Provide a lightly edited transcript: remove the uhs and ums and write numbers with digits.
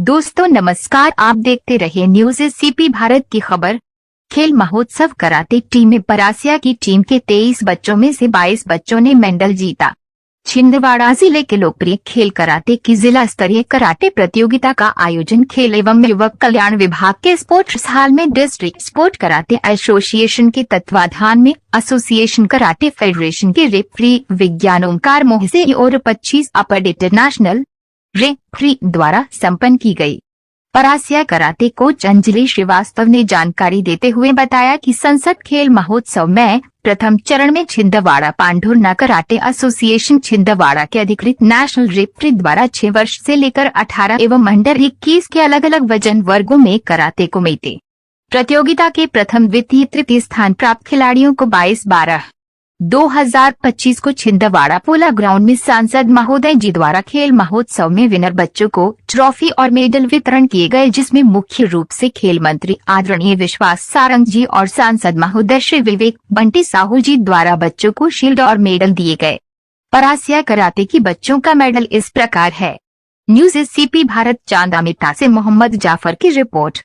दोस्तों नमस्कार, आप देखते रहे न्यूज़ एसीपी भारत की खबर। खेल महोत्सव कराटे टीम में परासिया की टीम के 23 बच्चों में से 22 बच्चों ने मेडल जीता। छिंदवाड़ा जिले के लोकप्रिय खेल कराटे की जिला स्तरीय कराटे प्रतियोगिता का आयोजन खेल एवं युवक कल्याण विभाग के स्पोर्ट्स हॉल में डिस्ट्रिक्ट स्पोर्ट कराटे एसोसिएशन के तत्वाधान में एसोसिएशन कराटे फेडरेशन के रेफरी विज्ञान ओमकार मोहसे और 25 अपर इंटरनेशनल रेफरी द्वारा संपन्न की गई। परासिया कराटे कोच अंजलि श्रीवास्तव ने जानकारी देते हुए बताया कि संसद खेल महोत्सव में प्रथम चरण में छिंदवाड़ा पांढुर्ना कराटे एसोसिएशन छिंदवाड़ा के अधिकृत नेशनल रेफरी द्वारा 6 वर्ष से लेकर 18 एवं अंडर 21 के अलग अलग वजन वर्गों में कराटे कुमेटे प्रतियोगिता के प्रथम द्वितीय तृतीय स्थान प्राप्त खिलाड़ियों को 22/12/2025 को छिंदवाड़ा पोला ग्राउंड में सांसद महोदय जी द्वारा खेल महोत्सव में विनर बच्चों को ट्रॉफी और मेडल वितरण किए गए, जिसमें मुख्य रूप से खेल मंत्री आदरणीय विश्वास सारंग जी और सांसद महोदय श्री विवेक बंटी साहू जी द्वारा बच्चों को शील्ड और मेडल दिए गए। परासिया कराटे की बच्चों का मेडल इस प्रकार है। न्यूज़ एसीपी भारत चांदा मिट्टा से मोहम्मद जाफर की रिपोर्ट।